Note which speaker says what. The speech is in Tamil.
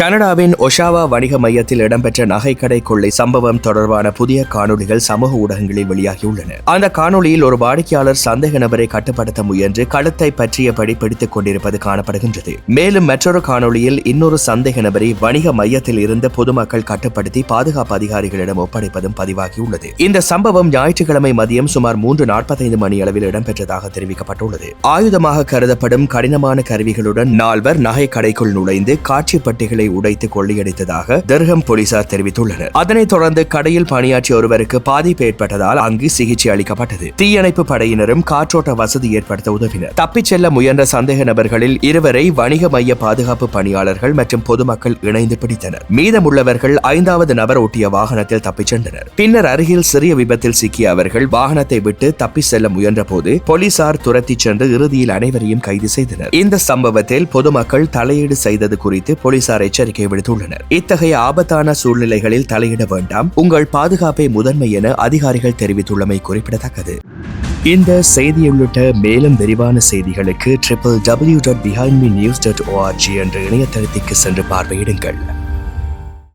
Speaker 1: கனடாவின் ஒஷாவா வணிக மையத்தில் இடம்பெற்ற நகைக்கடை கொள்ளை சம்பவம் தொடர்பான புதிய காணொலிகள் சமூக ஊடகங்களில் வெளியாகியுள்ளன. அந்த காணொலியில் ஒரு வாடிக்கையாளர் சந்தேக நபரை கட்டுப்படுத்த முயன்று கழுத்தை பற்றியபடி பிடித்துக் கொண்டிருப்பது காணப்படுகின்றது. மேலும் மற்றொரு காணொலியில் இன்னொரு சந்தேக நபரை வணிக மையத்தில் இருந்த பொதுமக்கள் கட்டுப்படுத்தி பாதுகாப்பு அதிகாரிகளிடம் ஒப்படைப்பதும் பதிவாகியுள்ளது. இந்த சம்பவம் ஞாயிற்றுக்கிழமை மதியம் சுமார் 3:45 மணியளவில் இடம்பெற்றதாக தெரிவிக்கப்பட்டுள்ளது. ஆயுதமாக கருதப்படும் கடினமான கருவிகளுடன் 4 நகை கடைக்குள் நுழைந்து காட்சிப்பட்டிகளை உடைத்து கொள்ளையடித்ததாக டர்ஹம் போலீசார் தெரிவித்துள்ளனர். அதனைத் தொடர்ந்து கடையில் பணியாற்றிய ஒருவருக்கு பாதிப்பு ஏற்பட்டதால் அங்கு சிகிச்சை அளிக்கப்பட்டது. தீயணைப்பு படையினரும் காற்றோட்ட வசதி ஏற்படுத்த உதவினர். தப்பிச் செல்ல முயன்ற சந்தேக நபர்களில் 2 வணிக மைய பாதுகாப்பு பணியாளர்கள் மற்றும் பொதுமக்கள் இணைந்து பிடித்தனர். மீதமுள்ளவர்கள் 5வது நபர் ஓட்டிய வாகனத்தில் தப்பிச் சென்றனர். பின்னர் அருகில் சிறிய விபத்தில் சிக்கிய அவர்கள் வாகனத்தை விட்டு தப்பி செல்ல முயன்ற போது போலீசார் துரத்திச் சென்று இறுதியில் அனைவரையும் கைது செய்தனர். இந்த சம்பவத்தில் பொதுமக்கள் தலையீடு செய்தது குறித்து போலீசார் எச்சரிக்கை விடுத்துள்ளனர். இத்தகைய ஆபத்தான சூழ்நிலைகளில் தலையிட வேண்டாம், உங்கள் பாதுகாப்பை முதன்மை என அதிகாரிகள் தெரிவித்துள்ளமை குறிப்பிடத்தக்கது. இந்த செய்தி உள்ளிட்ட மேலும் விரிவான செய்திகளுக்கு www.behindmenews.org என்ற இணையதளத்திற்கு சென்று பார்வையிடுங்கள்.